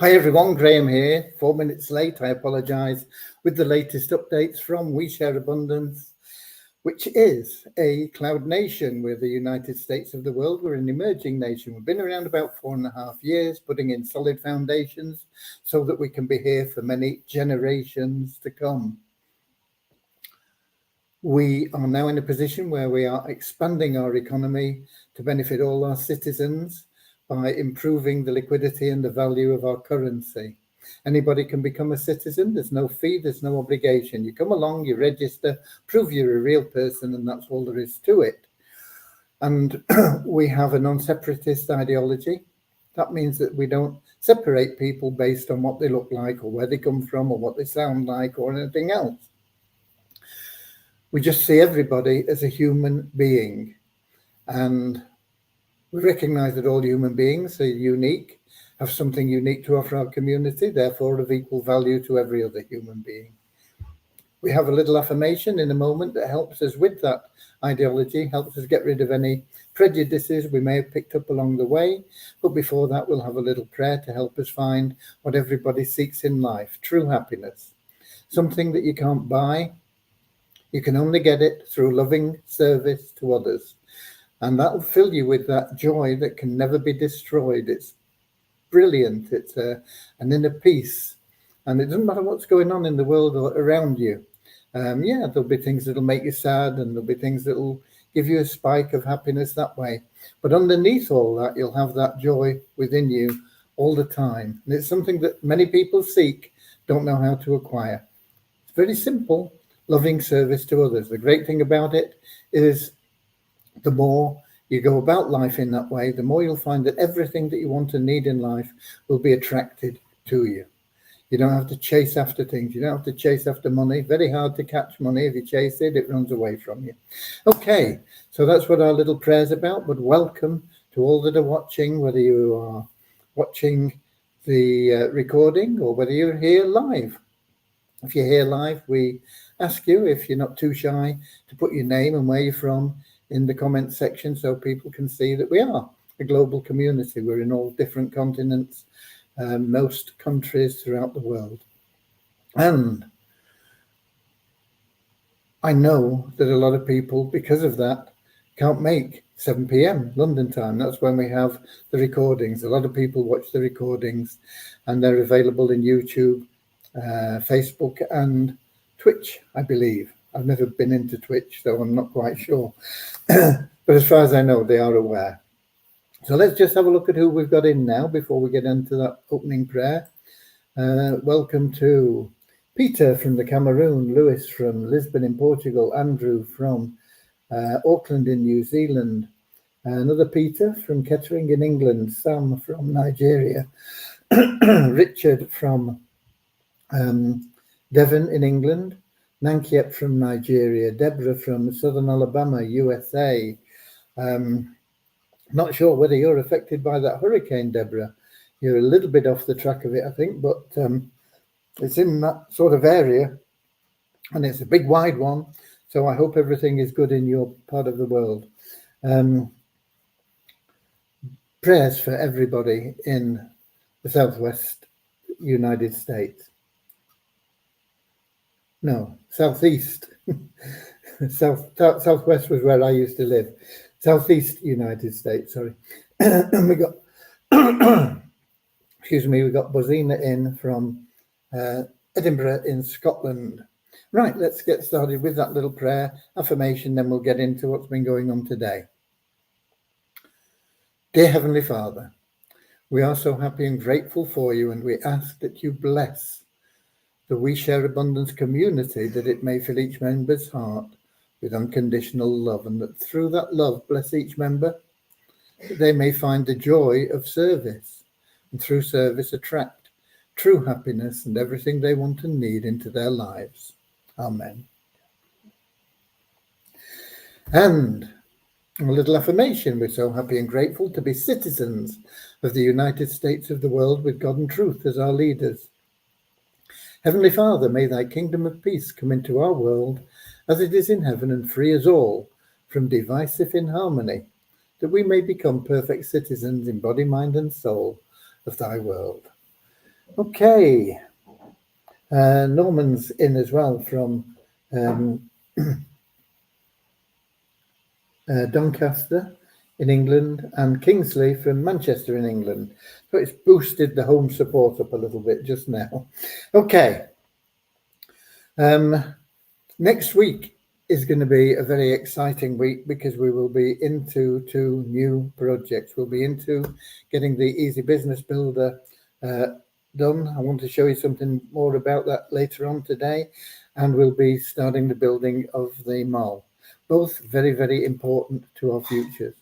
Hi everyone, Graham here. 4 minutes late, I apologise, with the latest updates from We Share Abundance, which is a cloud nation. We're the United States of the world. We're an emerging nation. We've been around about 4.5 years, putting in solid foundations so that we can be here for many generations to come. We are now in a position where we are expanding our economy to benefit all our citizens by improving the liquidity and the value of our currency. Anybody can become a citizen. There's no fee, there's no obligation. You come along, you register, prove you're a real person, and that's all there is to it. And we have a non-separatist ideology. That means that we don't separate people based on what they look like or where they come from or what they sound like or anything else. We just see everybody as a human being, and we recognize that all human beings are unique, have something unique to offer our community, therefore of equal value to every other human being. We have a little affirmation in a moment that helps us with that ideology, helps us get rid of any prejudices we may have picked up along the way. But before that, we'll have a little prayer to help us find what everybody seeks in life, true happiness, something that you can't buy. You can only get it through loving service to others. And that will fill you with that joy that can never be destroyed. It's brilliant. It's an inner peace. And it doesn't matter what's going on in the world or around you. There'll be things that'll make you sad, and there'll be things that'll give you a spike of happiness that way. But underneath all that, you'll have that joy within you all the time. And it's something that many people seek, don't know how to acquire. It's very simple, loving service to others. The great thing about it is the more you go about life in that way, the more you'll find that everything that you want and need in life will be attracted to you. You don't have to chase after things. You don't have to chase after money. Very hard to catch money. If you chase it, it runs away from you. Okay, so that's what our little prayer's about. But welcome to all that are watching, whether you are watching the recording or whether you're here live. If you're here live, we ask you, if you're not too shy, to put your name and where you're from in the comment section so people can see that we are a global community. We're in all different continents, most countries throughout the world. And I know that a lot of people, because of that, can't make 7 p.m. London time. That's when we have the recordings. A lot of people watch the recordings, and they're available in YouTube, Facebook and Twitch, I believe. I've never been into Twitch, so I'm not quite sure. But as far as I know, they are aware. So let's just have a look at who we've got in now before we get into that opening prayer. Welcome to Peter from the Cameroon, Lewis from Lisbon in Portugal, Andrew from Auckland in New Zealand, another Peter from Kettering in England, Sam from Nigeria, Richard from Devon in England, Nankiep from Nigeria, Deborah from Southern Alabama, USA. Not sure whether you're affected by that hurricane, Deborah. You're a little bit off the track of it, I think, but it's in that sort of area, and it's a big, wide one. So I hope everything is good in your part of the world. Prayers for everybody in the Southwest United States. No, Southeast. Southwest was where I used to live. Southeast United States, sorry. And we got, excuse me, we got Bozina in from Edinburgh in Scotland. Right, let's get started with that little prayer affirmation, then we'll get into what's been going on today. Dear Heavenly Father, we are so happy and grateful for you, and we ask that you bless the We Share Abundance community, that it may fill each member's heart with unconditional love, and that through that love bless each member, that they may find the joy of service, and through service attract true happiness and everything they want and need into their lives. Amen. And a little affirmation. We're so happy and grateful to be citizens of the United States of the world, with God and truth as our leaders. Heavenly Father, may thy kingdom of peace come into our world as it is in heaven, and free us all from divisive inharmony, that we may become perfect citizens in body, mind and soul of thy world. Okay. Norman's in as well from Doncaster in England, and Kingsley from Manchester in England. So it's boosted the home support up a little bit just now. Okay. Next week is going to be a very exciting week because we will be into 2 new projects. We'll be into getting the Easy Business Builder done. I want to show you something more about that later on today, and we'll be starting the building of the mall. Both very, very important to our futures.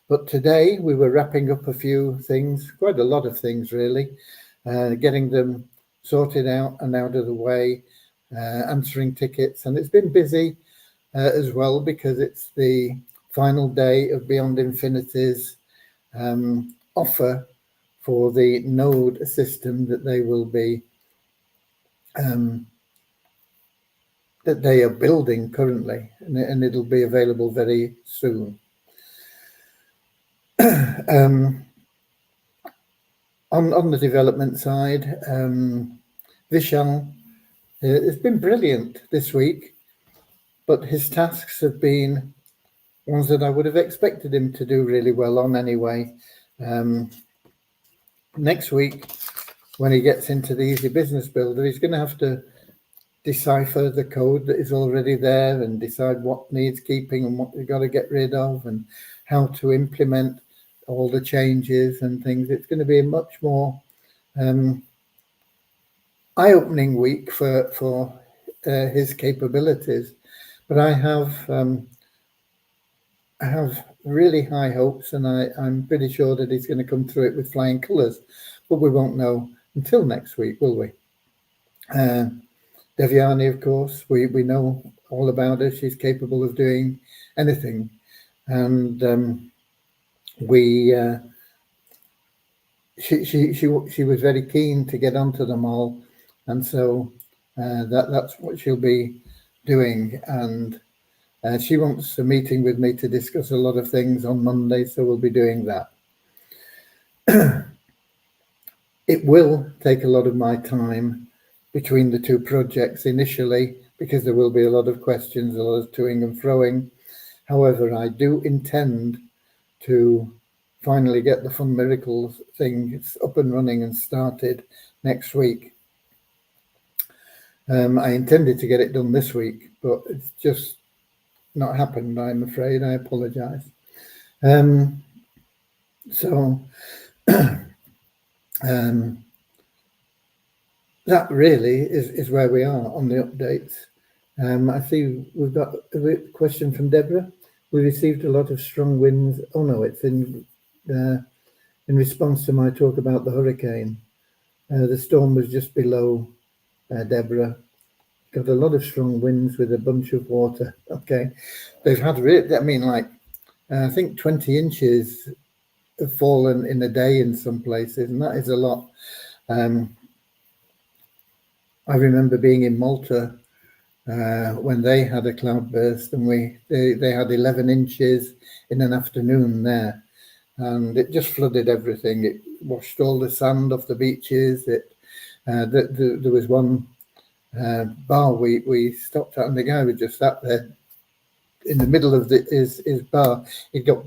But today we were wrapping up a few things, quite a lot of things really, getting them sorted out and out of the way, answering tickets. And it's been busy as well because it's the final day of Beyond Infinity's offer for the node system that they will be that they are building currently, and it'll be available very soon. On the development side, Vishal has been brilliant this week, but his tasks have been ones that I would have expected him to do really well on anyway. Next week, when he gets into the Easy Business Builder, he's going to have to decipher the code that is already there and decide what needs keeping and what we've got to get rid of and how to implement all the changes and things. It's going to be a much more eye-opening week for his capabilities. But I have really high hopes, and I'm pretty sure that he's going to come through it with flying colours. But we won't know until next week, will we? Devyani, of course, we know all about her. She's capable of doing anything, and she was very keen to get onto the mall, and so that's what she'll be doing. And she wants a meeting with me to discuss a lot of things on Monday, so we'll be doing that. It will take a lot of my time between the 2 projects initially, because there will be a lot of questions, a lot of toing and froing. However, I do intend to finally get the Fun Miracles thing up and running and started next week. I intended to get it done this week, but it's just not happened, I'm afraid. I apologize. That really is where we are on the updates. I see we've got a question from Deborah. We received a lot of strong winds. Oh no, it's in response to my talk about the hurricane. The storm was just below Deborah. Got a lot of strong winds with a bunch of water. Okay, they've had I think 20 inches have fallen in a day in some places, and that is a lot. I remember being in Malta when they had a cloudburst, and they had 11 inches in an afternoon there, and it just flooded everything. It washed all the sand off the beaches. There was one bar we stopped at, and the guy was just sat there in the middle of his bar. He'd got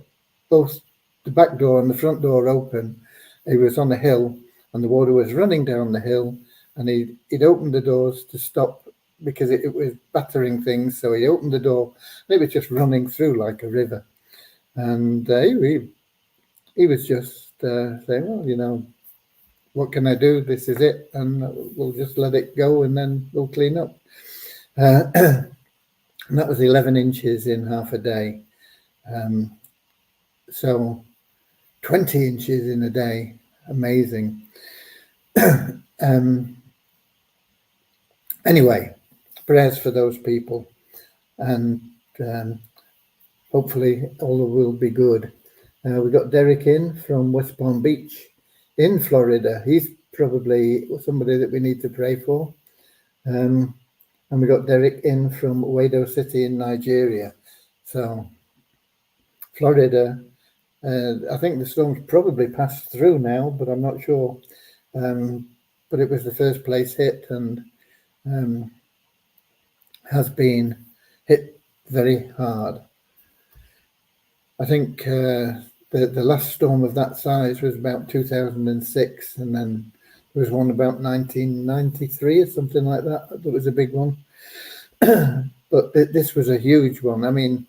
both the back door and the front door open. He was on a hill, and the water was running down the hill, and he'd opened the doors to stop because it was battering things. So he opened the door, and it was just running through like a river. And he was just saying, well, what can I do? This is it, and we'll just let it go, and then we'll clean up. And that was 11 inches in half a day. So 20 inches in a day, amazing. Anyway, prayers for those people, and hopefully all will be good. We got Derek in from West Palm Beach in Florida. He's probably somebody that we need to pray for. And we got Derek in from Wado City in Nigeria. So Florida, I think the storm's probably passed through now, but I'm not sure. but it was the first place hit and has been hit very hard. I think the last storm of that size was about 2006, and then there was one about 1993 or something like that. That was a big one. But this was a huge one. I mean,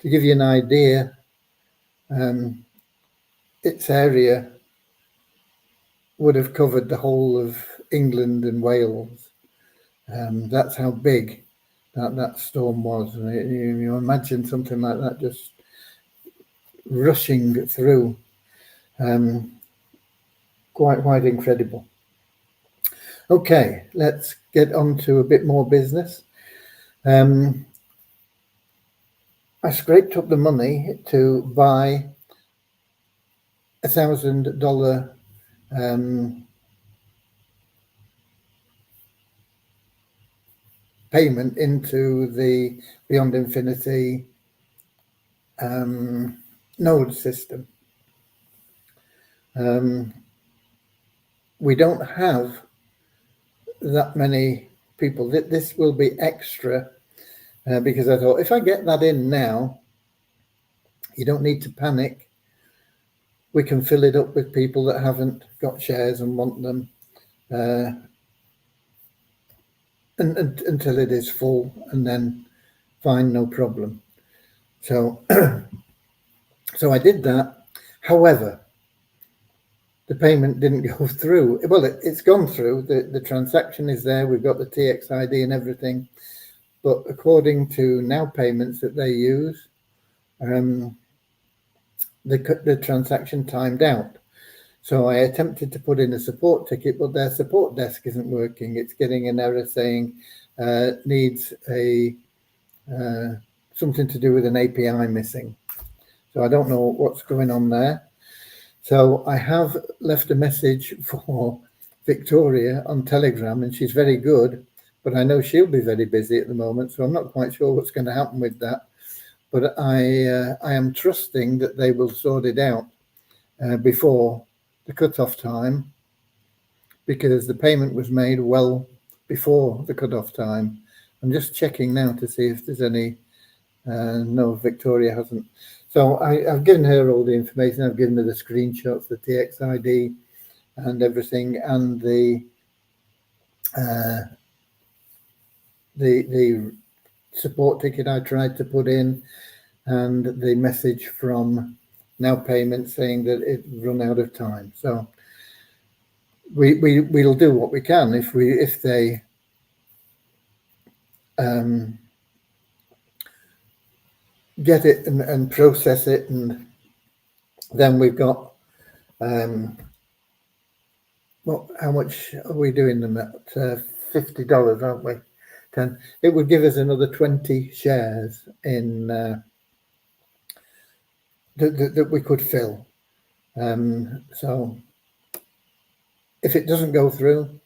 to give you an idea, its area would have covered the whole of England and Wales. That's how big that storm was. You imagine something like that just rushing through. Quite incredible. Okay, let's get on to a bit more business. I scraped up the money to buy $1,000 payment into the Beyond Infinity node system. We don't have that many people. This will be extra because I thought if I get that in now, you don't need to panic. We can fill it up with people that haven't got shares and want them until it is full, and then fine, no problem. So, so I did that. However, the payment didn't go through. Well, it's gone through. The transaction is there. We've got the TXID and everything. But according to Now Payments that they use, the transaction timed out. So I attempted to put in a support ticket, but their support desk isn't working. It's getting an error saying needs something to do with an API missing. So I don't know what's going on there. So I have left a message for Victoria on Telegram, and she's very good, but I know she'll be very busy at the moment, so I'm not quite sure what's going to happen with that. But I am trusting that they will sort it out before the cutoff time, because the payment was made well before the cutoff time. I'm just checking now to see if there's any. No, Victoria hasn't. So I've given her all the information. I've given her the screenshots, the TXID and everything, and the support ticket I tried to put in, and the message from Now Payment saying that it run out of time. So we'll do what we can if they get it and process it, and then we've got well, how much are we doing them at? $50, aren't we? 10. It would give us another 20 shares in that we could fill. So if it doesn't go through,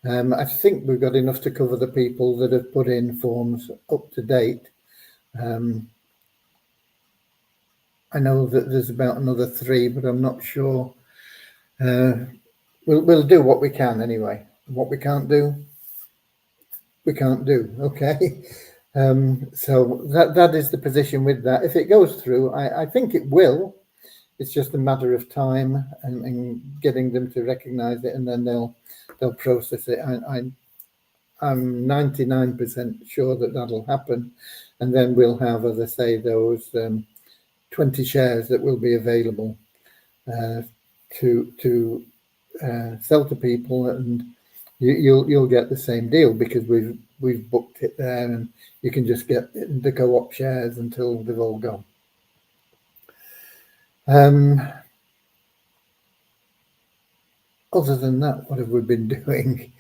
I think we've got enough to cover the people that have put in forms up to date. I know that there's about another 3, but I'm not sure. We'll do what we can anyway. What we can't do, we can't do. Okay. So that is the position with that. If it goes through, I think it will. It's just a matter of time and getting them to recognize it, and then they'll process it. I'm 99% sure that that'll happen, and then we'll have, as I say, those 20 shares that will be available to sell to people, and you'll get the same deal because we've booked it there, and you can just get the co-op shares until they've all gone. Other than that, what have we been doing?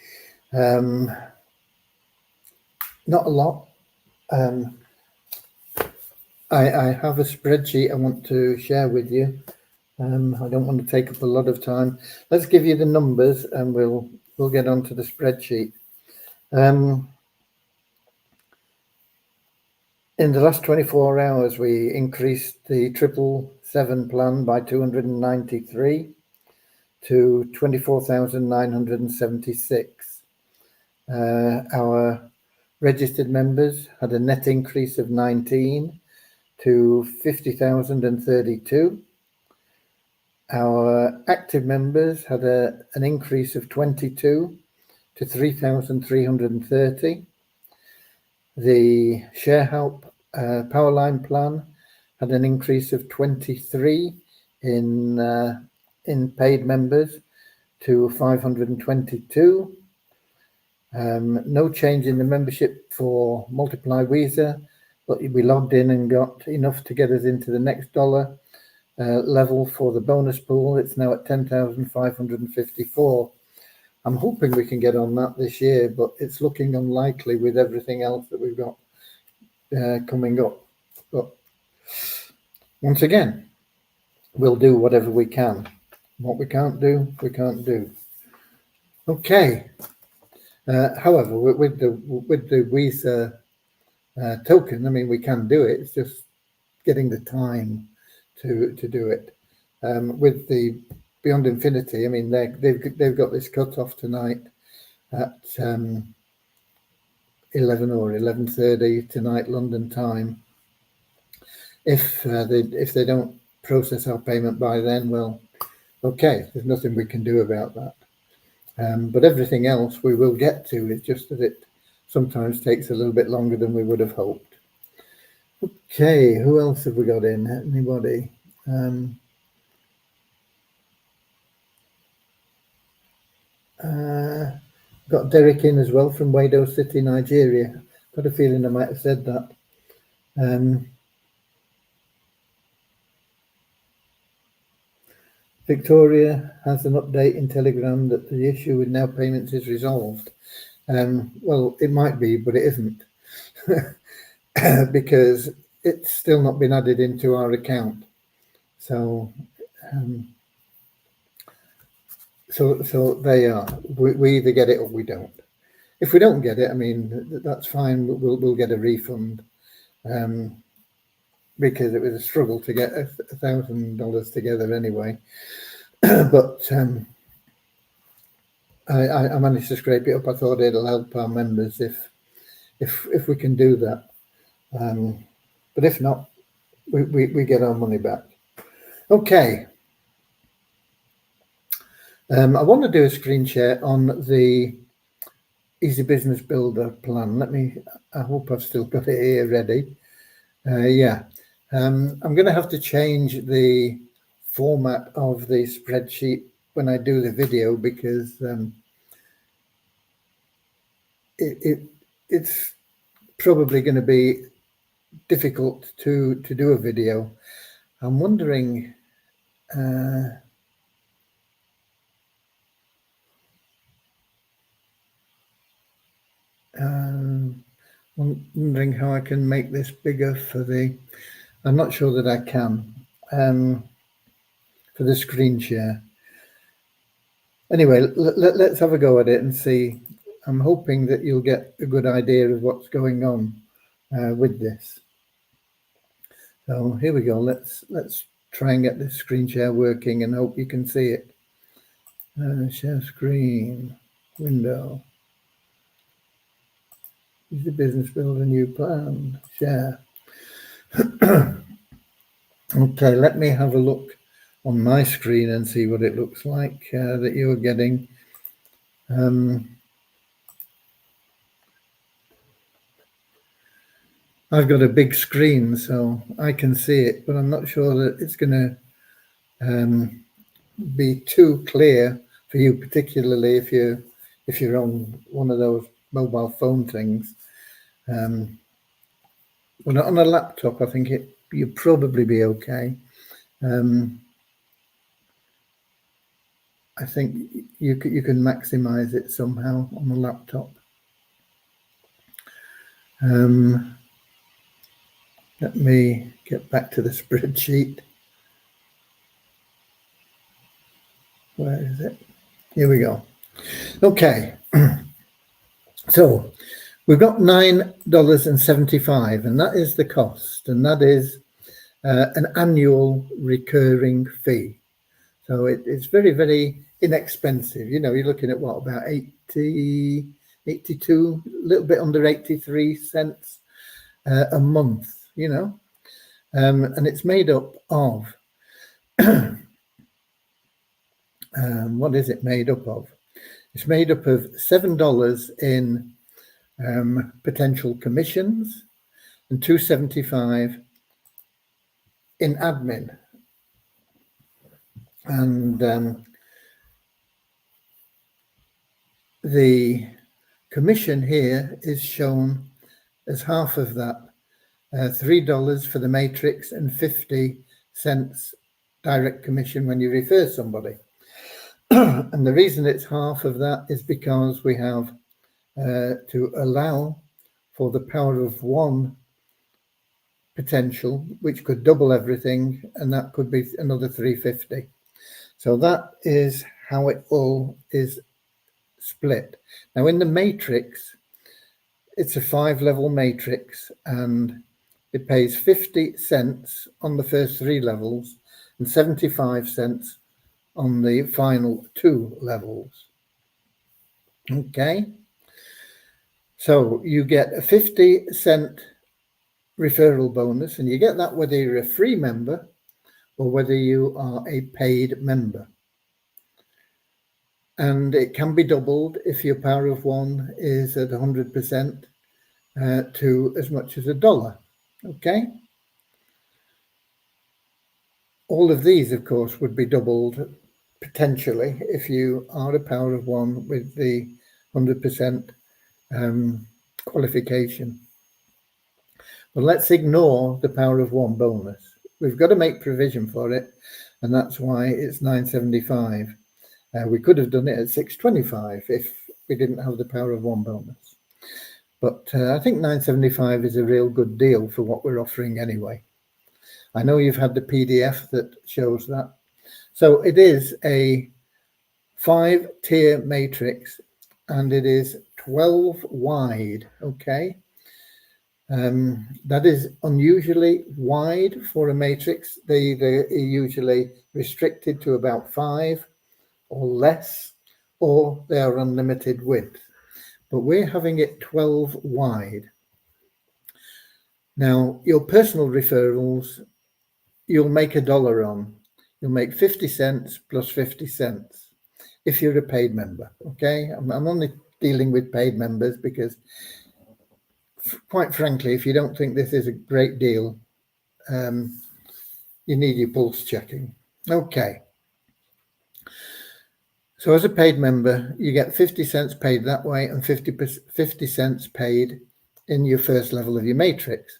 Not a lot. I have a spreadsheet I want to share with you. I don't want to take up a lot of time. Let's give you the numbers, and we'll get onto the spreadsheet. In the last 24 hours, we increased the 777 plan by 293 to 24,976. Our registered members had a net increase of 19 to 50,032. Our active members had an increase of 22 to 3,330. The Share Help Powerline plan had an increase of 23 in paid members to 522. No change in the membership for Multiply Weezer, but we logged in and got enough to get us into the next dollar level for the bonus pool. It's now at 10,554. I'm hoping we can get on that this year, but it's looking unlikely with everything else that we've got coming up. But once again, we'll do whatever we can. What we can't do, we can't do. Okay. However, with the Weezer token, I mean, we can do it. It's just getting the time to do it. With the Beyond Infinity, I mean, they've got this cut off tonight at 11 or 11:30 tonight London time. If they don't process our payment by then, well, okay, there's nothing we can do about that. But everything else we will get to. It's just that it sometimes takes a little bit longer than we would have hoped. Okay, who else have we got in? Anybody? Got Derek in as well from Wado City, Nigeria. Got a feeling I might have said that. Victoria has an update in Telegram that the issue with now payments is resolved. Well, it might be, but it isn't, because it's still not been added into our account. So they are. We either get it or we don't. If we don't get it, I mean, that's fine. We'll get a refund, because it was a struggle to get $1,000 together anyway. But I managed to scrape it up. I thought it'll help our members if we can do that. But if not, we get our money back. Okay. I want to do a screen share on the Easy Business Builder plan. I hope I've still got it here ready. Yeah. I'm going to have to change the format of the spreadsheet when I do the video, because it's probably going to be difficult to do a video. I'm wondering wondering how I can make this bigger for the. I'm not sure that I can for the screen share. Anyway, let's have a go at it and see. I'm hoping that you'll get a good idea of what's going on with this. So here we go. Let's try and get this screen share working and hope you can see it. Share screen, window. Use the business builder new plan, share. Okay, let me have a look on my screen and see what it looks like that you're getting. I've got a big screen, so I can see it, but I'm not sure that it's going to be too clear for you, particularly if you're on one of those mobile phone things. Well, on a laptop, I think you'd probably be okay. I think you can maximize it somehow on the laptop. Let me get back to the spreadsheet. Where is it? Here we go. Okay. So we've got $9.75, and that is the cost, and that is an annual recurring fee. So it's very, very inexpensive. You know, you're looking at what, about 80, 82, a little bit under 83 cents a month, you know. And it's made up of, what is it made up of? It's made up of $7 in potential commissions and $2.75 in admin. And the commission here is shown as half of that, $3 for the matrix and 50 cents direct commission when you refer somebody. And the reason it's half of that is because we have to allow for the power of one potential, which could double everything, and that could be another 350. So that is how it all is split. Now in the matrix, it's a 5-level matrix, and it pays 50 cents on the first 3 levels and 75 cents on the final 2 levels. Okay, so you get a 50-cent referral bonus, and you get that whether you're a free member or whether you are a paid member. And it can be doubled if your power of one is at 100% to as much as $1. Okay. All of these, of course, would be doubled potentially if you are a power of one with the 100% qualification. But let's ignore the power of one bonus. We've got to make provision for it, and that's why it's $9.75. We could have done it at $6.25 if we didn't have the power of one bonus. But I think $9.75 is a real good deal for what we're offering anyway. I know you've had the PDF that shows that. So it is a 5-tier matrix, and it is 12 wide, okay? That is unusually wide for a matrix. They are usually restricted to about 5 or less, or they are unlimited width. But we're having it 12 wide. Now, your personal referrals, you'll make $1 on. You'll make 50 cents plus 50 cents if you're a paid member, okay? I'm only dealing with paid members because, quite frankly, if you don't think this is a great deal, you need your pulse checking. Okay. So as a paid member, you get 50 cents paid that way and 50 cents paid in your first level of your matrix.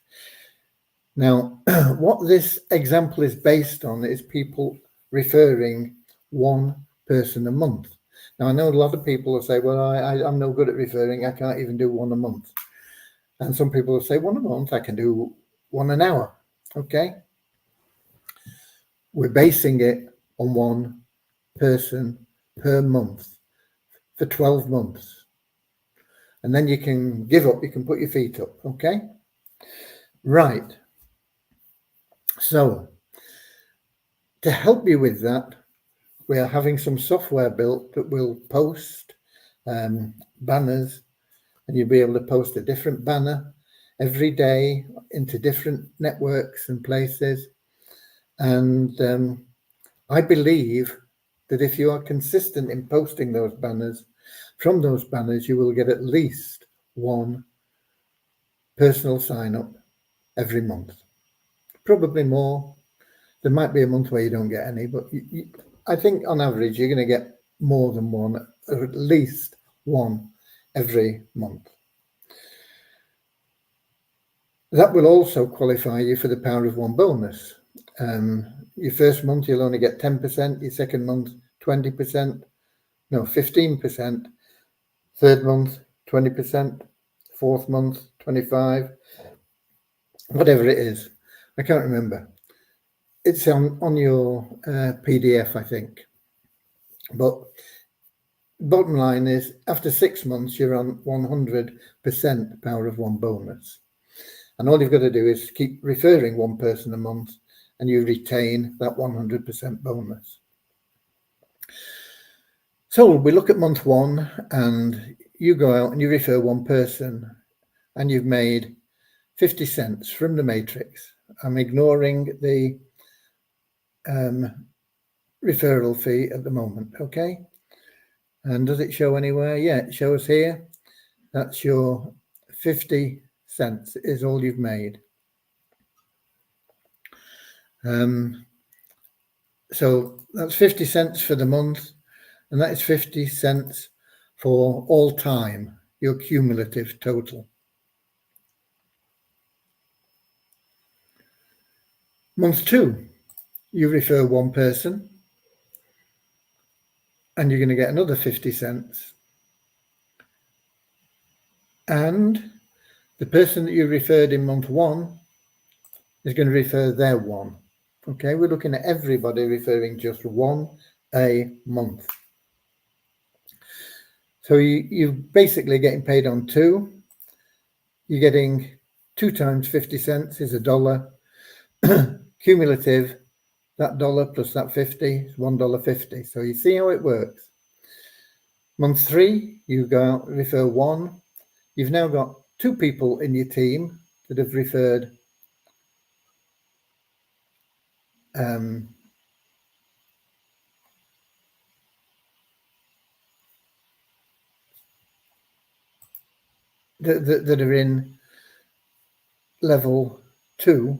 Now, what this example is based on is people referring one person a month. Now, I know a lot of people will say, well, I'm no good at referring. I can't even do one a month. And some people will say, one a month, I can do one an hour. Okay. We're basing it on one person per month for 12 months. And then you can give up, you can put your feet up. Okay. Right. So to help you with that, we are having some software built that will post banners, and you'll be able to post a different banner every day into different networks and places. And I believe that if you are consistent in posting those banners, from those banners, you will get at least one personal sign up every month. Probably more. There might be a month where you don't get any, but I think on average, you're going to get more than one, or at least one every month. That will also qualify you for the power of one bonus. Your first month, you'll only get 10%. Your second month, 20%. No, 15%. Third month, 20%. Fourth month, 25%. Whatever it is. I can't remember. It's on your PDF, I think. But bottom line is, after 6 months, you're on 100% power of one bonus. And all you've got to do is keep referring one person a month, and you retain that 100% bonus. So we look at month 1 and you go out and you refer one person and you've made 50 cents from the matrix. I'm ignoring the referral fee at the moment, okay? And does it show anywhere? Yeah, it shows here. That's your 50 cents is all you've made. So that's 50 cents for the month, and that is 50 cents for all time, your cumulative total. Month 2, you refer one person, and you're going to get another 50 cents. And the person that you referred in month 1 is going to refer their one. Okay, we're looking at everybody referring just one a month. So you're basically getting paid on 2. You're getting 2 times 50 cents is $1. Cumulative, that dollar plus that 50 is $1.50. So you see how it works. Month 3, you go out, refer 1. You've now got 2 people in your team that have referred that are in level 2,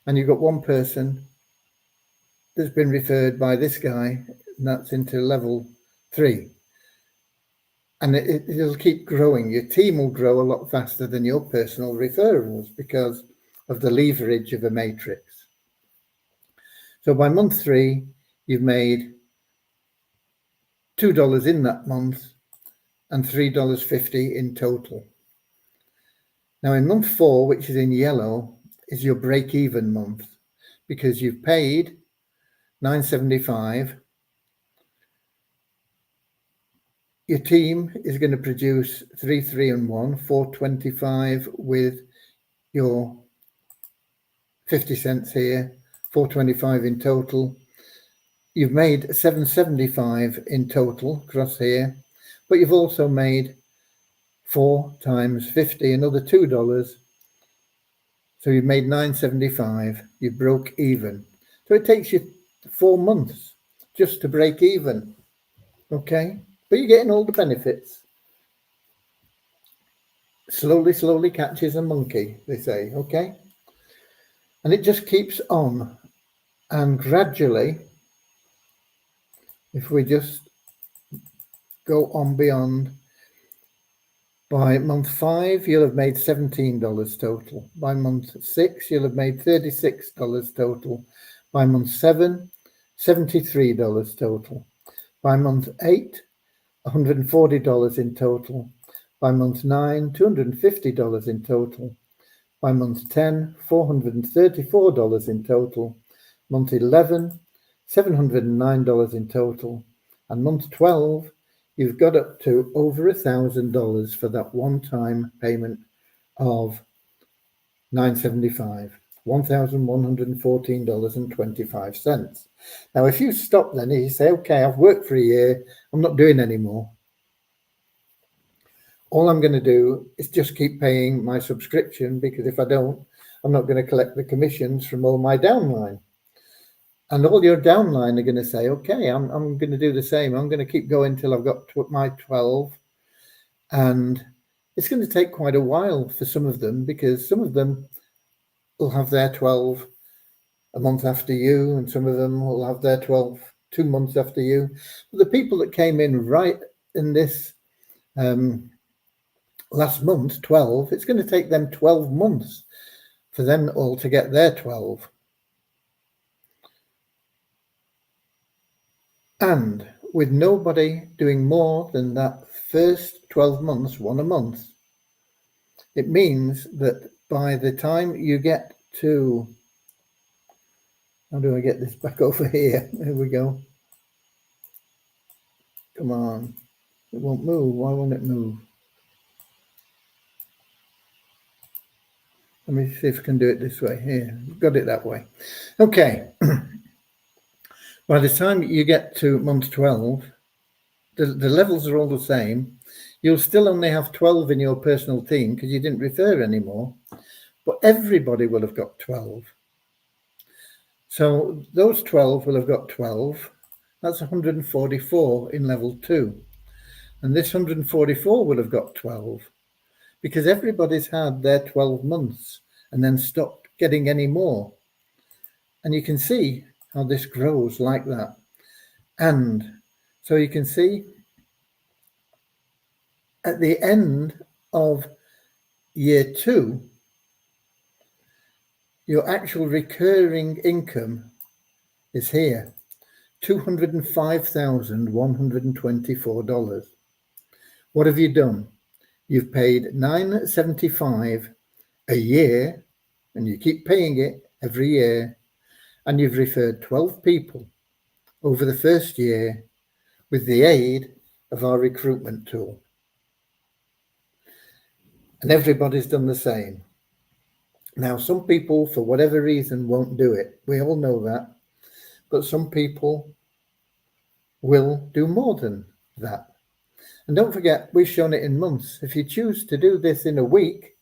and you've got one person that's been referred by this guy, and that's into level 3. And it'll keep growing. Your team will grow a lot faster than your personal referrals because of the leverage of a matrix. So by month 3, you've made $2 in that month and $3.50 in total. Now in month 4, which is in yellow, is your break-even month because you've paid $9.75. Your team is going to produce 3, 3, and 1, $4.25 with your 50 cents here, $4.25 in total. You've made $7.75 in total across here, but you've also made 4 times 50, another $2. So you've made $9.75. You broke even. So it takes you 4 months just to break even. Okay, but you're getting all the benefits. Slowly, slowly catches a monkey, they say. Okay, and it just keeps on, and gradually, if we just go on beyond, by month 5, you'll have made $17 total. By month 6, you'll have made $36 total. By month 7, $73 total. By month 8, $140 in total. By month 9, $250 in total. By month 10, $434 in total. Month 11, $709 in total. And month 12, you've got up to over $1,000 for that one-time payment of $9.75, $1,114.25. Now, if you stop then and you say, okay, I've worked for a year, I'm not doing anymore. All I'm going to do is just keep paying my subscription, because if I don't, I'm not going to collect the commissions from all my downline. And all your downline are going to say, okay, I'm going to do the same. I'm going to keep going till I've got my 12. And it's going to take quite a while for some of them, because some of them will have their 12 a month after you, and some of them will have their 12 2 months after you. But the people that came in right in this last month, 12, it's going to take them 12 months for them all to get their 12. And with nobody doing more than that first 12 months, one a month, it means that by the time you get to, how do I get this back over here? There we go. Come on. It won't move. Why won't it move? Let me see if I can do it this way. Here, got it that way. Okay. By the time you get to month 12, the levels are all the same. You'll still only have 12 in your personal team because you didn't refer anymore, but everybody will have got 12. So those 12 will have got 12. That's 144 in level 2. And this 144 will have got 12 because everybody's had their 12 months and then stopped getting any more. And you can see how this grows like that. And so you can see at the end of year 2, your actual recurring income is here, $205,124. What have you done? You've paid $975 a year, and you keep paying it every year, and you've referred 12 people over the first year with the aid of our recruitment tool. And everybody's done the same. Now, some people, for whatever reason, won't do it. We all know that. But some people will do more than that. And don't forget, we've shown it in months. If you choose to do this in a week,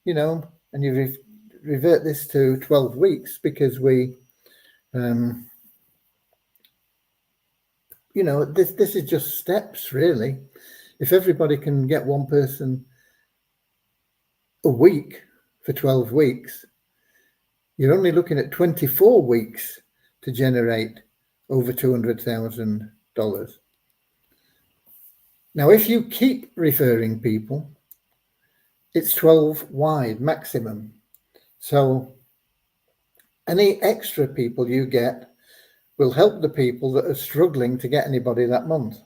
you know, and you revert this to 12 weeks because we, you know, this is just steps, really. If everybody can get one person a week for 12 weeks, you're only looking at 24 weeks to generate over $200,000. Now, if you keep referring people, it's 12 wide maximum. So any extra people you get will help the people that are struggling to get anybody that month.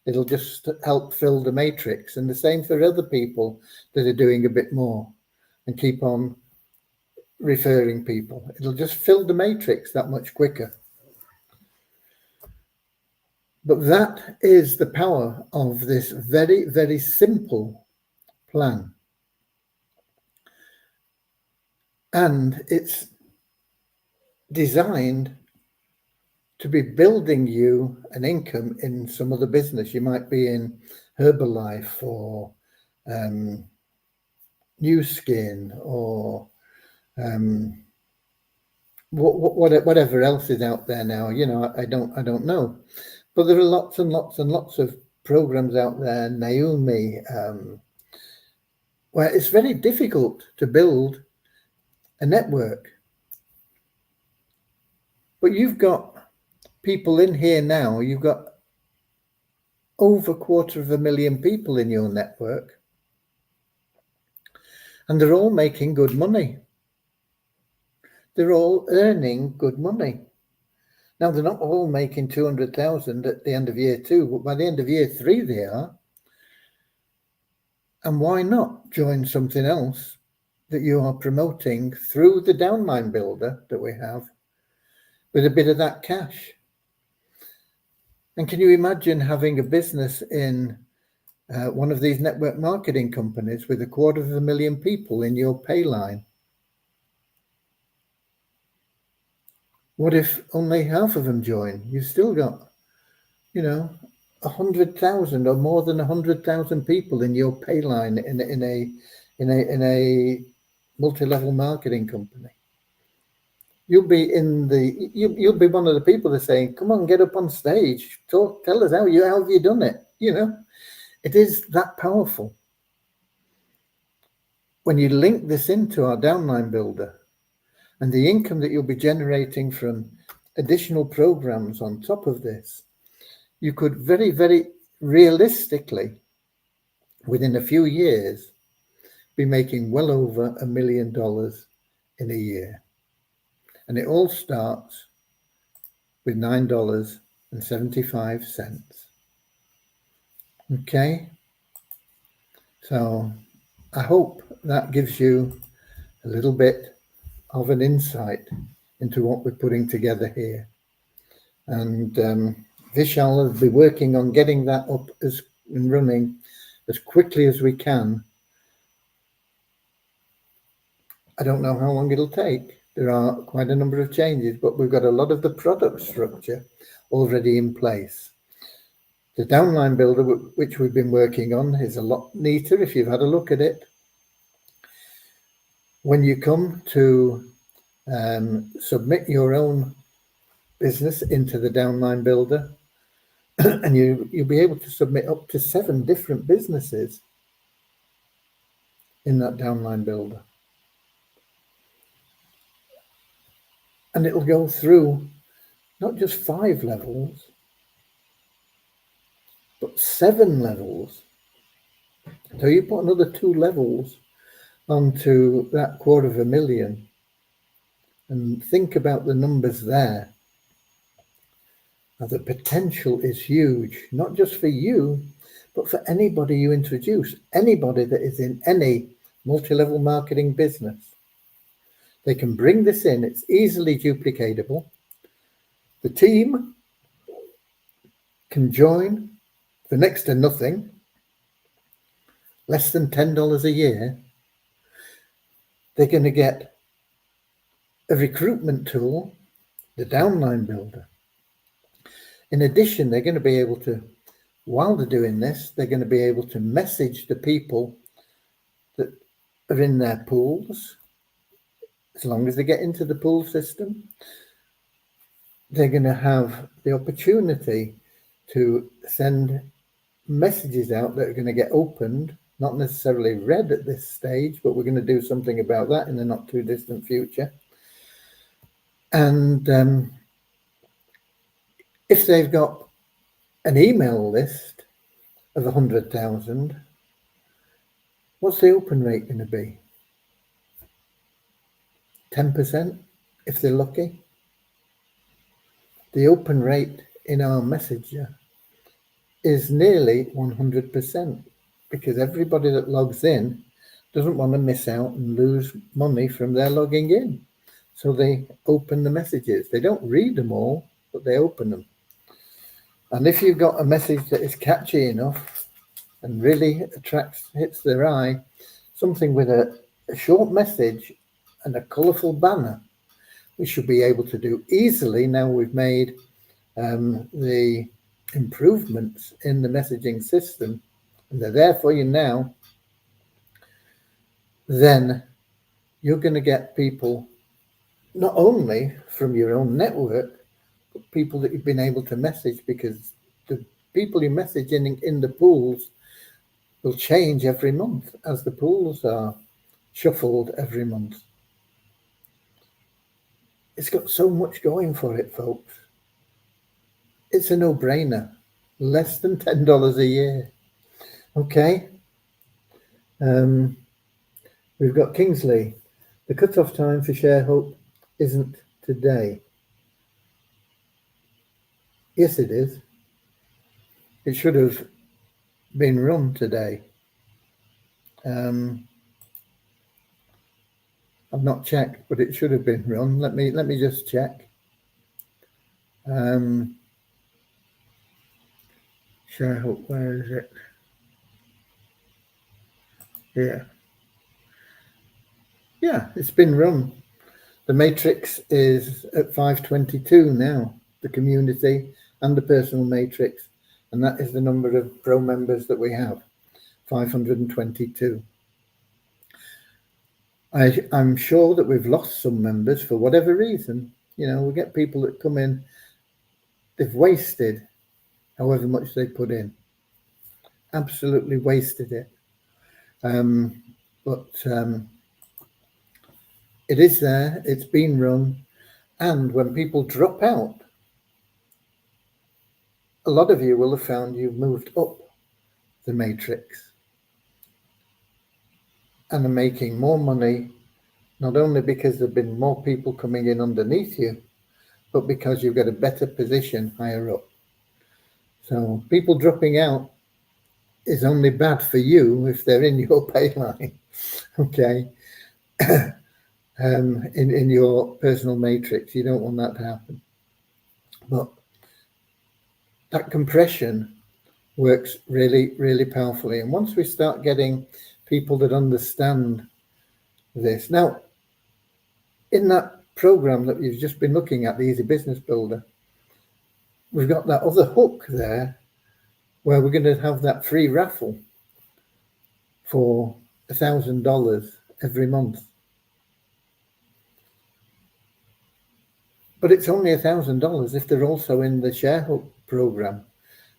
It'll just help fill the matrix, and the same for other people that are doing a bit more and keep on referring people. It'll just fill the matrix that much quicker. But that is the power of this very, very simple plan. And it's designed to be building you an income in some other business. You might be in Herbalife or New Skin or whatever else is out there now. You know, I don't know. But there are lots and lots and lots of programs out there, Naomi, where it's very difficult to build a network. But you've got people in here now, you've got over 250,000 people in your network, and they're all making good money. They're all earning good money. Now, they're not all making 200,000 at the end of year 2, but by the end of year 3, they are. And why not join something else that you are promoting through the downline builder that we have with a bit of that cash? And can you imagine having a business in one of these network marketing companies with 250,000 people in your pay line? What if only half of them join? You've still got, you know, 100,000 or more than 100,000 people in your pay line in a multi-level marketing company. You'll be you'll be one of the people that are saying, "Come on, get up on stage, talk, tell us how have you done it?" You know, it is that powerful. When you link this into our downline builder and the income that you'll be generating from additional programs on top of this, you could very, very realistically, within a few years, be making well over $1 million in a year. And it all starts with $9.75. Okay? So I hope that gives you a little bit of an insight into what we're putting together here. And Vishal will be working on getting that up and running as quickly as we can. I don't know how long it'll take. There are quite a number of changes, but we've got a lot of the product structure already in place. The downline builder, which we've been working on, is a lot neater if you've had a look at it. When you come to submit your own business into the downline builder, and you'll be able to submit up to 7 different businesses in that downline builder. And it'll go through not just 5 levels, but 7 levels. So you put another 2 levels onto that 250,000 and think about the numbers there. Now, the potential is huge, not just for you, but for anybody you introduce, anybody that is in any multi-level marketing business. They can bring this in. It's easily duplicatable. The team can join for next to nothing, less than $10 a year. They're going to get a recruitment tool, the downline builder. In addition, they're going to be able to, while they're doing this, they're going to be able to message the people that are in their pools. As long as they get into the pool system, they're going to have the opportunity to send messages out that are going to get opened, not necessarily read at this stage, but we're going to do something about that in the not too distant future. And if they've got an email list of 100,000, what's the open rate going to be? 10% if they're lucky. The open rate in our messenger is nearly 100%, because everybody that logs in doesn't want to miss out and lose money from their logging in. So they open the messages. They don't read them all, but they open them. And if you've got a message that is catchy enough and really hits their eye, something with a short message and a colourful banner, we should be able to do easily. Now we've made the improvements in the messaging system, and they're there for you now. Then you're going to get people not only from your own network, but people that you've been able to message, because the people you message in the pools will change every month as the pools are shuffled every month. It's got so much going for it, folks. It's a no-brainer. Less than $10 a year. Okay. We've got Kingsley. The cut-off time for ShareHope isn't today. Yes, it is. It should have been run today. I've not checked, but it should have been run. Let me just check. ShareHope, where is it? Here. Yeah, it's been run. The matrix is at 522 now, the community and the personal matrix, and that is the number of pro members that we have, 522. I'm sure that we've lost some members for whatever reason. You know, we get people that come in, they've wasted however much they put in, absolutely wasted it. But it is there, it's been run, and when people drop out, a lot of you will have found you've moved up the matrix and are making more money, not only because there have been more people coming in underneath you, but because you've got a better position higher up. So people dropping out is only bad for you if they're in your pay line, okay? In your personal matrix, you don't want that to happen. But that compression works really, really powerfully. And once we start getting people that understand this. Now, in that program that you've just been looking at, the Easy Business Builder, we've got that other hook there where we're going to have that free raffle for $1,000 every month. But it's only $1,000 if they're also in the ShareHub program,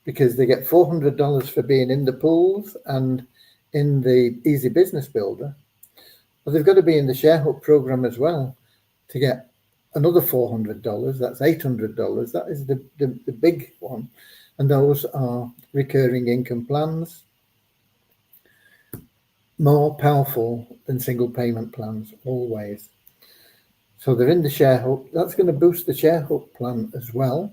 because they get $400 for being in the pools and in the Easy Business Builder. But they've got to be in the ShareHub program as well to get another $400. That's $800. That is the big one. And those are recurring income plans, more powerful than single payment plans, always. So they're in the ShareHub. That's going to boost the ShareHub plan as well.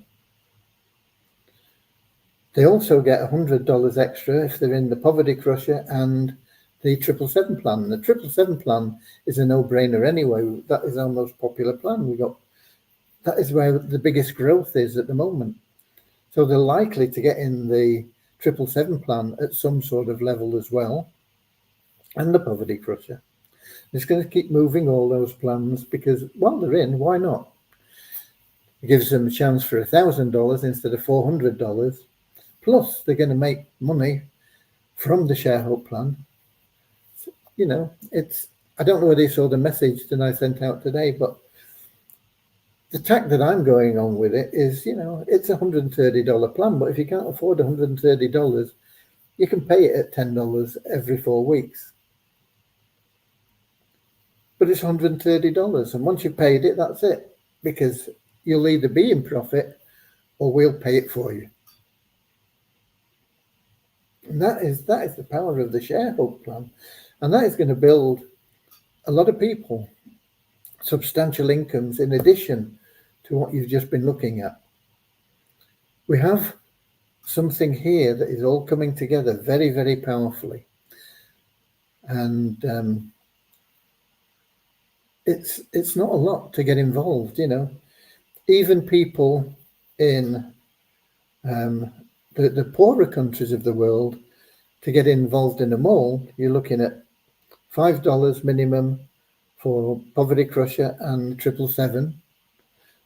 They also get $100 extra if they're in the Poverty Crusher and the 777 plan. The 777 plan is a no-brainer anyway. That is our most popular plan. That is where the biggest growth is at the moment. So they're likely to get in the 777 plan at some sort of level as well, and the Poverty Crusher. It's going to keep moving all those plans because while they're in, why not? It gives them a chance for $1,000 instead of $400. Plus, they're going to make money from the ShareHub plan. You know, I don't know whether you saw the message that I sent out today, but the tack that I'm going on with it is, you know, it's a $130 plan, but if you can't afford $130, you can pay it at $10 every 4 weeks. But it's $130, and once you've paid it, that's it, because you'll either be in profit or we'll pay it for you. And that is the power of the ShareHub plan, and that is going to build a lot of people substantial incomes in addition to what you've just been looking at. We have something here that is all coming together very, very powerfully, and it's not a lot to get involved. You know, even people in the poorer countries of the world, to get involved in a mall, you're looking at $5 minimum for Poverty Crusher and 777.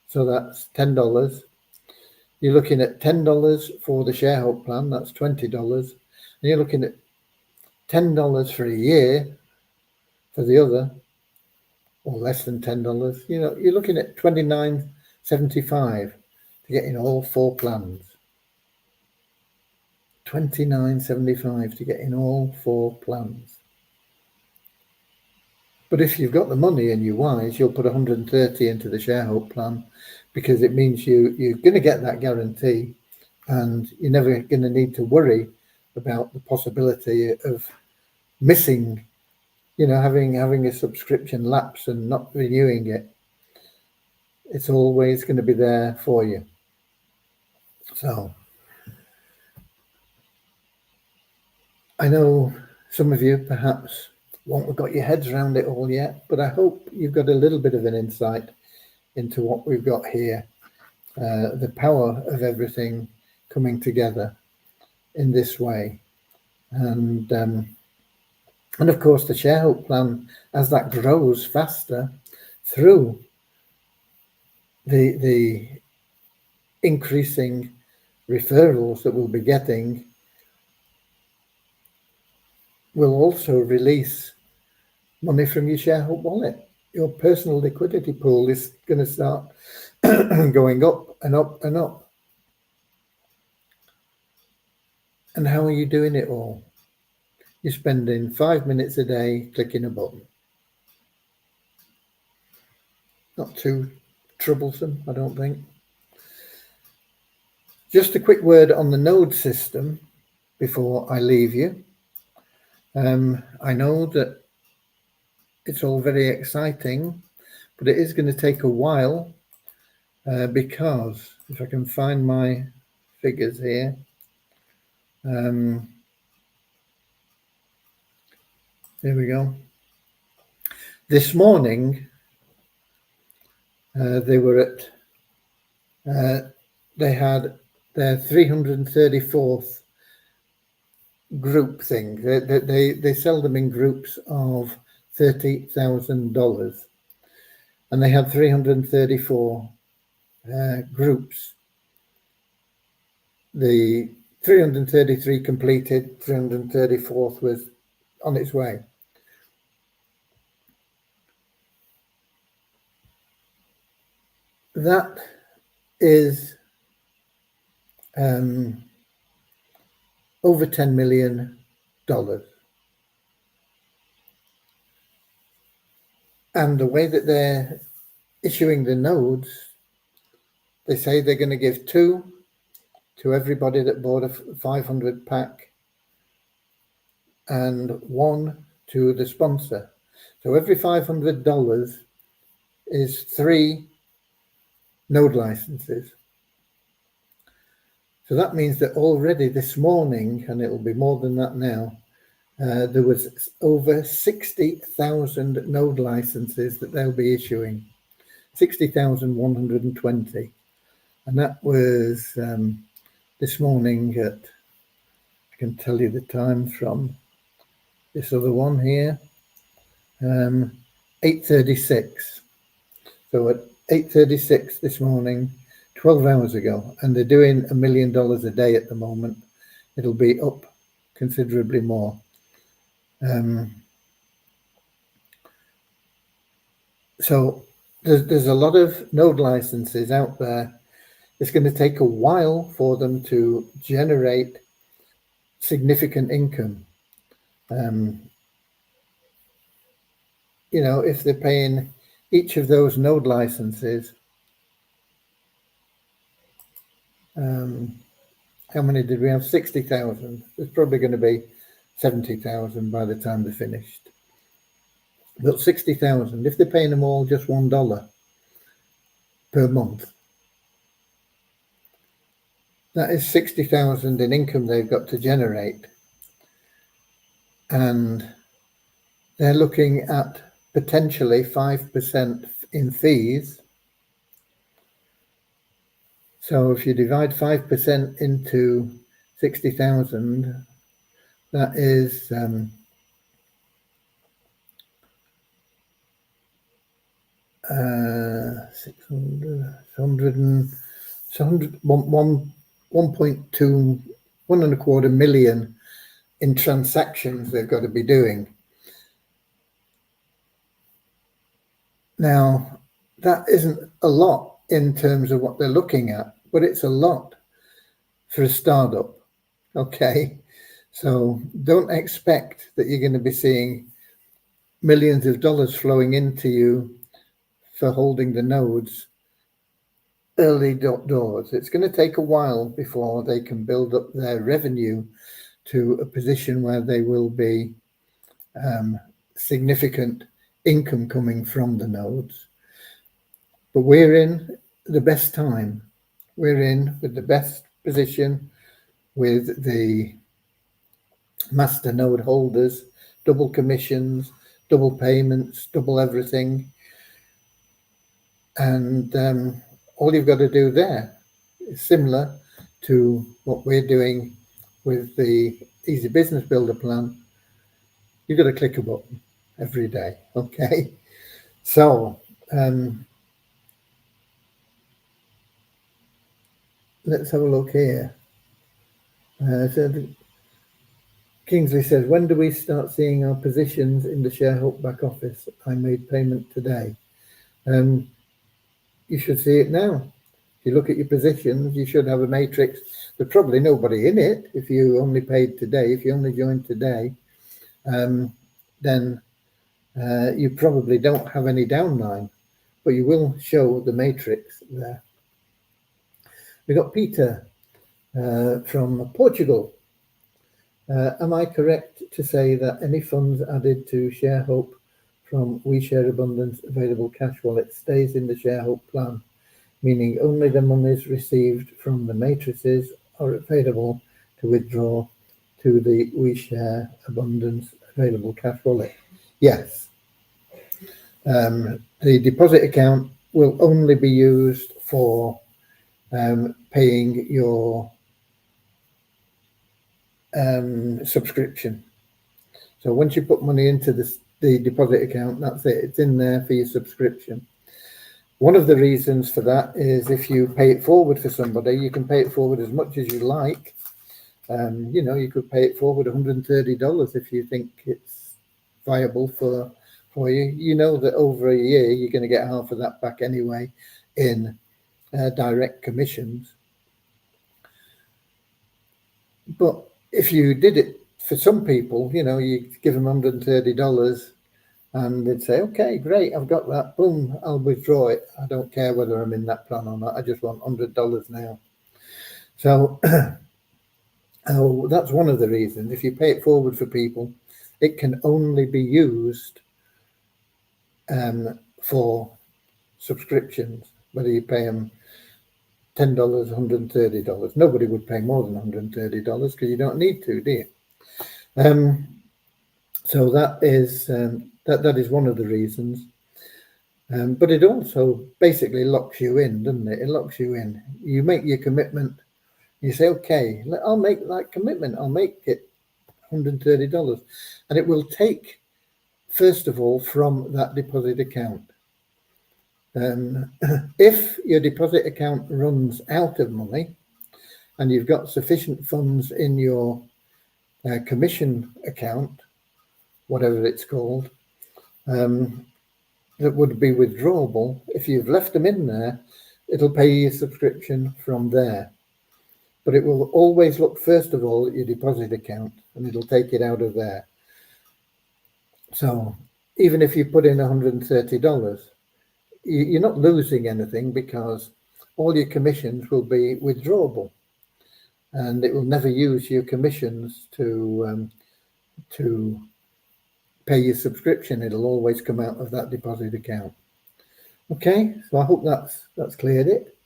So that's $10. You're looking at $10 for the ShareHub plan, that's $20. And you're looking at $10 for a year for the other, or less than $10. You know, you're looking at $29.75 to get in all 4 plans. $29.75 to get in all 4 plans. But if you've got the money and you're wise, you'll put $130 into the ShareHub plan, because it means you're going to get that guarantee, and you're never going to need to worry about the possibility of missing, you know, having a subscription lapse and not renewing it. It's always going to be there for you. So I know some of you perhaps won't have got your heads around it all yet, but I hope you've got a little bit of an insight into what we've got here, the power of everything coming together in this way. And of course, the ShareHub plan, as that grows faster through the increasing referrals that we'll be getting, will also release money from your ShareHub wallet. Your personal liquidity pool is going to start going up and up and up. And how are you doing it all? You're spending 5 minutes a day clicking a button. Not too troublesome, I don't think. Just a quick word on the node system before I leave you. I know that it's all very exciting, but it is going to take a while, because if I can find my figures here, there we go. This morning, they were at, they had their 334th group thing. They sell them in groups of $30,000, and they had 334 groups. The 333 completed, 334th was on its way. That is over $10 million. And the way that they're issuing the nodes, they say they're going to give 2 to everybody that bought a 500 pack and 1 to the sponsor. So every $500 is 3 node licenses. So that means that already this morning, and it'll be more than that now, there was over 60,000 node licenses that they'll be issuing, 60,120. And that was this morning at, I can tell you the time from this other one here, 8:36. So at 8:36 this morning, 12 hours ago, and they're doing $1 million a day at the moment. It'll be up considerably more. So there's a lot of node licenses out there. It's going to take a while for them to generate significant income. You know, if they're paying each of those node licenses, how many did we have? 60,000. There's probably going to be 70,000 by the time they're finished. But 60,000, if they're paying them all just $1 per month, that is 60,000 in income they've got to generate. And they're looking at potentially 5% in fees. So if you divide 5% into 60,000, that is 1.25 million in transactions they've got to be doing. Now, that isn't a lot in terms of what they're looking at, but it's a lot for a startup. Okay, so don't expect that you're going to be seeing millions of dollars flowing into you for holding the nodes early doors. It's going to take a while before they can build up their revenue to a position where they will be significant income coming from the nodes. But we're in the best time. We're in with the best position with the master node holders, double commissions, double payments, double everything. And all you've got to do there is similar to what we're doing with the Easy Business Builder plan. You've got to click a button every day. Okay. So let's have a look here. So Kingsley says, when do we start seeing our positions in the ShareHope back office? I made payment today. You should see it now. If you look at your positions, you should have a matrix. There's probably nobody in it if you only paid today. If you only joined today, then you probably don't have any downline, but you will show the matrix there. We got Peter from Portugal. Am I correct to say that any funds added to ShareHope from WeShare Abundance available cash wallet stays in the ShareHope plan, meaning only the monies received from the matrices are available to withdraw to the WeShare Abundance available cash wallet? Yes. The deposit account will only be used for paying your subscription. So once you put money into the deposit account, that's it. It's in there for your subscription. One of the reasons for that is if you pay it forward for somebody, you can pay it forward as much as you like, You could pay it forward $130 if you think it's viable for you. You know that over a year you're going to get half of that back anyway in direct commissions. But if you did it for some people, you give them $130 and they'd say, okay, great, I've got that, boom, I'll withdraw it. I don't care whether I'm in that plan or not. I just want $100 now. So that's one of the reasons. If you pay it forward for people, it can only be used for subscriptions, whether you pay them $10, $130. Nobody would pay more than $130 because you don't need to, do you? So that is that is one of the reasons. But it also basically locks you in, doesn't it? It locks you in. You make your commitment. You say, okay, I'll make that commitment. I'll make it $130. And it will take, first of all, from that deposit account. If your deposit account runs out of money and you've got sufficient funds in your commission account, whatever it's called, that would be withdrawable, if you've left them in there, it'll pay your subscription from there. But it will always look, first of all, at your deposit account, and it'll take it out of there. So even if you put in $130, you're not losing anything because all your commissions will be withdrawable, and it will never use your commissions to pay your subscription. It'll always come out of that deposit account. Okay, so I hope that's cleared it.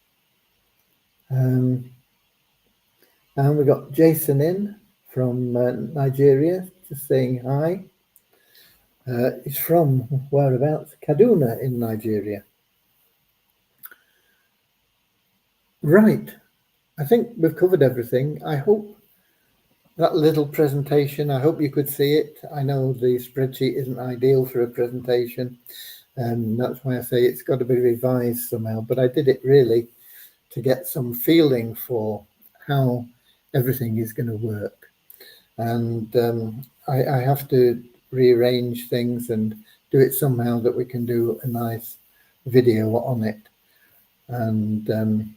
And we got Jason in from Nigeria, just saying hi. He's from whereabouts? Kaduna in Nigeria. Right, I think we've covered everything. I hope that little presentation, I hope you could see it. I know the spreadsheet isn't ideal for a presentation, and that's why I say it's got to be revised somehow, but I did it really to get some feeling for how everything is going to work. And I have to rearrange things and do it somehow that we can do a nice video on it and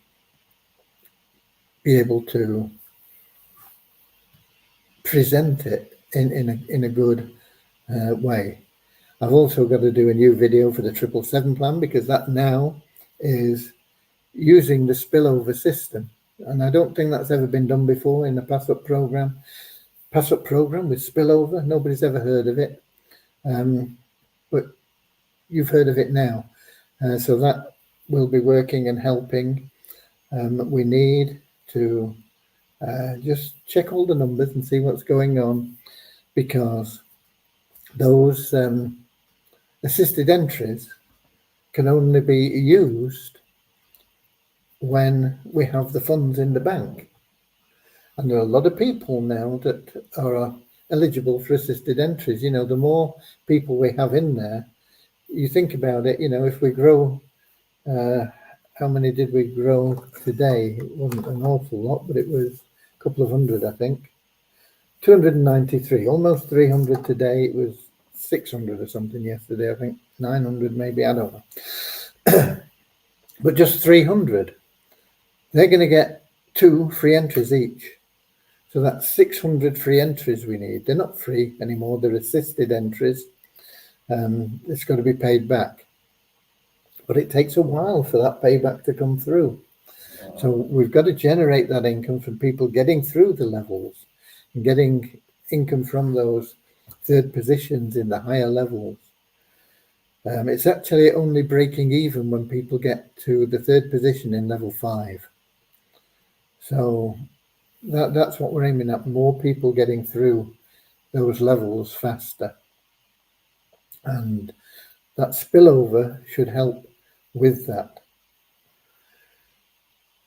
be able to present it in a good way. I've also got to do a new video for the 777 plan because that now is using the spillover system. And I don't think that's ever been done before in the PassUp program. PassUp program with spillover, nobody's ever heard of it. But you've heard of it now. So that will be working and helping. We need to just check all the numbers and see what's going on, because those assisted entries can only be used when we have the funds in the bank. And there are a lot of people now that are eligible for assisted entries. The more people we have in there, you think about it, if we grow, how many did we grow today? It wasn't an awful lot, but it was a couple of hundred, I think. 293, almost 300 today. It was 600 or something yesterday, I think. 900 maybe, I don't know. But just 300. They're going to get 2 free entries each. So that's 600 free entries we need. They're not free anymore. They're assisted entries. It's got to be paid back. But it takes a while for that payback to come through. So we've got to generate that income from people getting through the levels and getting income from those third positions in the higher levels. It's actually only breaking even when people get to the third position in level 5. So that's what we're aiming at, more people getting through those levels faster. And that spillover should help with that.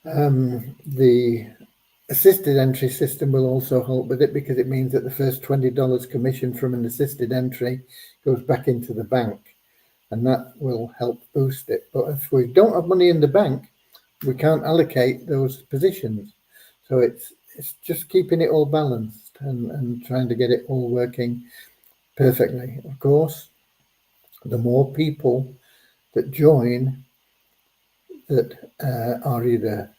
The assisted entry system will also help with it, because it means that the first $20 commission from an assisted entry goes back into the bank, and that will help boost it. But if we don't have money in the bank, we can't allocate those positions. So it's just keeping it all balanced and trying to get it all working perfectly. Of course, the more people that join that are either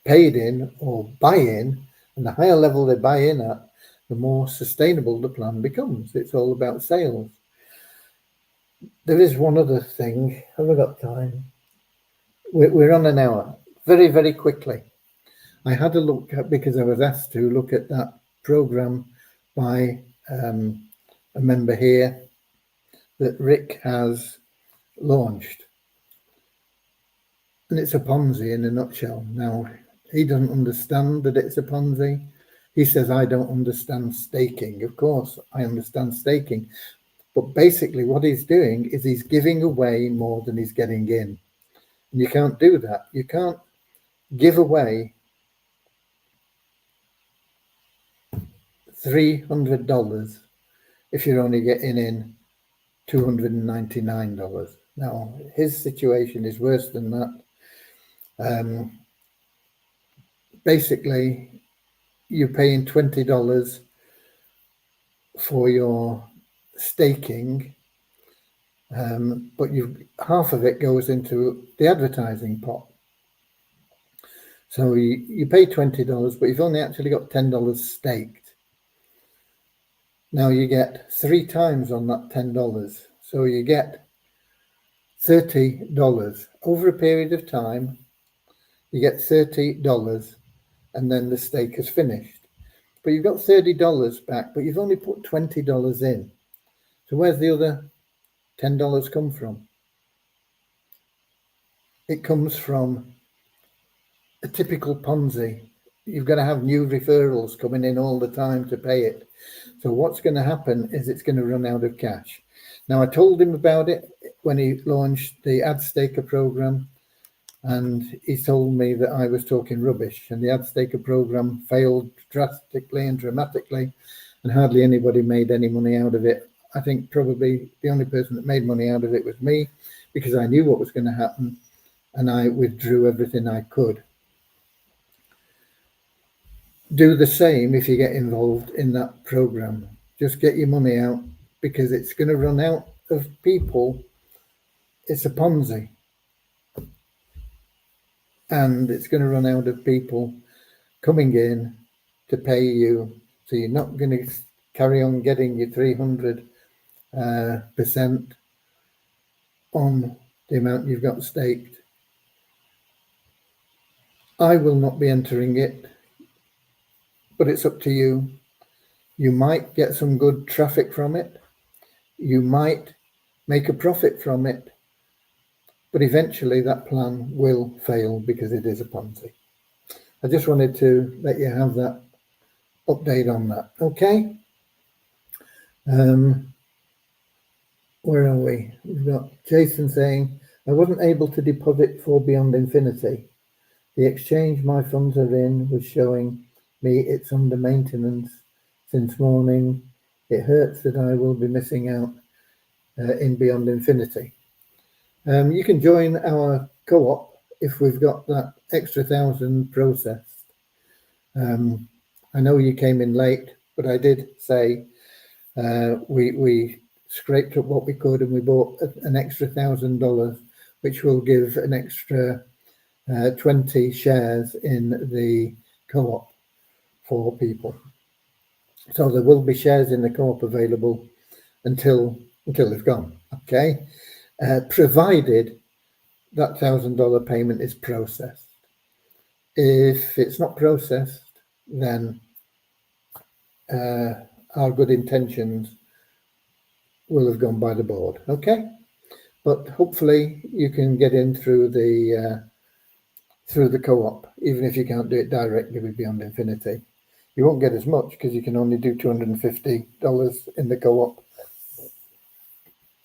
paid in or buy in, and the higher level they buy in at, the more sustainable the plan becomes. It's all about sales. There is one other thing. Have I got time? We're on an hour. Very, very quickly. I had a look at, because I was asked to look at that program by a member here that Rick has launched. And it's a Ponzi in a nutshell. Now, he doesn't understand that it's a Ponzi. He says, I don't understand staking. Of course, I understand staking. But basically what he's doing is he's giving away more than he's getting in. And you can't do that. You can't give away $300 if you're only getting in $299. Now, his situation is worse than that. Basically, you're paying $20 for your staking, but half of it goes into the advertising pot. So you pay $20, but you've only actually got $10 staked. Now you get 3 times on that $10. So you get $30 over a period of time. You get $30 and then the stake is finished. But you've got $30 back, but you've only put $20 in. So where's the other $10 come from? It comes from a typical Ponzi. You've got to have new referrals coming in all the time to pay it. So what's going to happen is it's going to run out of cash. Now, I told him about it when he launched the AdStaker program, and he told me that I was talking rubbish, and the AdStaker program failed drastically and dramatically, and hardly anybody made any money out of it. I think probably the only person that made money out of it was me, because I knew what was going to happen, and I withdrew everything I could. Do the same if you get involved in that program. Just get your money out, because it's going to run out of people. It's a Ponzi. And it's going to run out of people coming in to pay you. So you're not going to carry on getting your 300% on the amount you've got staked. I will not be entering it, but it's up to you. You might get some good traffic from it. You might make a profit from it. But eventually that plan will fail because it is a Ponzi. I just wanted to let you have that update on that. Okay. Where are we? We've got Jason saying, I wasn't able to deposit for Beyond Infinity. The exchange my funds are in was showing me it's under maintenance since morning. It hurts that I will be missing out in Beyond Infinity. You can join our co-op if we've got that extra 1,000 processed. I know you came in late, but I did say we scraped up what we could and we bought an extra $1,000, which will give an extra 20 shares in the co-op for people. So there will be shares in the co-op available until they've gone. Okay. Provided that $1,000 payment is processed. If it's not processed, then our good intentions will have gone by the board. Okay, but hopefully you can get in through the co-op, even if you can't do it directly with Beyond Infinity. You won't get as much because you can only do $250 in the co-op,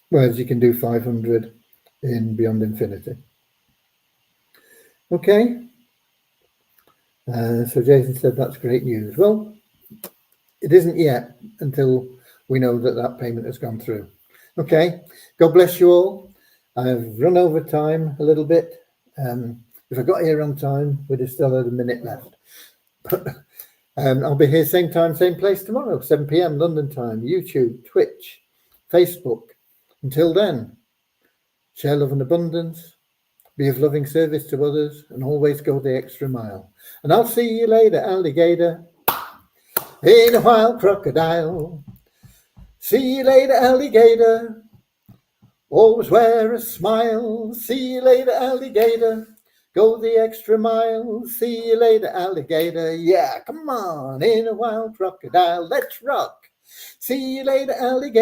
whereas you can do 500 in Beyond Infinity. Okay. So Jason said that's great news. Well, it isn't yet until we know that that payment has gone through. Okay. God bless you all. I've run over time a little bit. If I got here on time, we'd have still had a minute left. But I'll be here same time, same place tomorrow, 7 p.m. London time, YouTube, Twitch, Facebook. Until then, share love and abundance, be of loving service to others, and always go the extra mile. And I'll see you later, alligator. In a while, crocodile. See you later, alligator. Always wear a smile. See you later, alligator. Go the extra mile. See you later, alligator. Yeah, come on. In a while, crocodile. Let's rock. See you later, alligator.